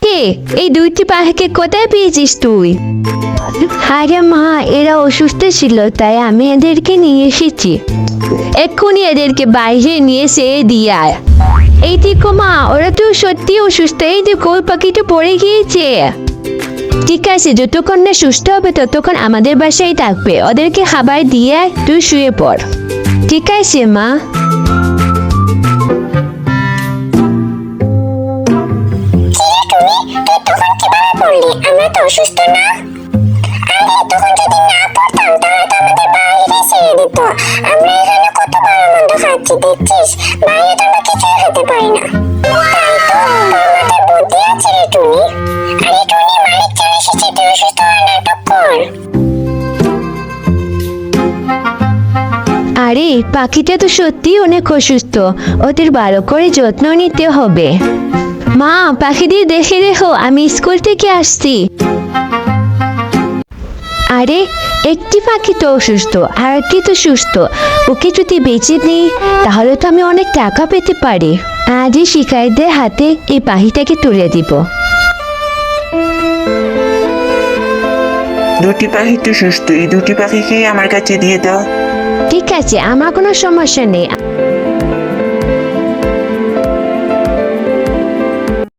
কে এই দুইটি পাখিকে কোথায় পেয়েছিস তুই? আরে মা, এরা অসুস্থ ছিল তাই আমি এদেরকে নিয়ে এসেছি। এক্ষুনি এদেরকে বাইরে নিয়ে এসে দিয়ে আয়। এই দেখো মা, ওরা তো সত্যি অসুস্থ। এই দেখো ওই পাখিটা পড়ে গিয়েছে। ঠিক আছে, যতক্ষণ না সুস্থ হবে ততক্ষণ আমাদের বাসায় থাকবে। ওদেরকে খাবার দিয়ে তুই শুয়ে পড়। ঠিক আছে মা। আমরা তো অসুস্থ না। আরে তখন যদি না পড়তাম তাহলে তো আমাদের বাইরে ছেড়ে দিত। আমরা এখানে কত ভালো মন্দ খাচ্ছি দেখছিস, বাইরে তো আমরা কিছুই খেতে পারি না। তাই তো আমাদের বুদ্ধি আছে রে টুনি। আরে টুনি, মালিক চলে এসেছে, তুই অসুস্থ হওয়ার নাটক কর। আরে পাখিটা তো সত্যি অনেক অসুস্থ, ওদের ভালো করে যত্ন নিতে হবে। মা, পাখিদের দেখে রেখো, আমি স্কুল থেকে আসছি। আরে একটি পাখি তো অসুস্থ আর একটি তো সুস্থ। ওকে যদি বেঁচে নিই তাহলে তো আমি অনেক টাকা পেতে পারি। আজই শিকারীদের হাতে এই পাখিটাকে তুলে দিব। দুটি পাখি তো সুস্থ, এই দুটি পাখিকে আমার কাছে দিয়ে দাও। ঠিক আছে, আমার কোনো সমস্যা নেই।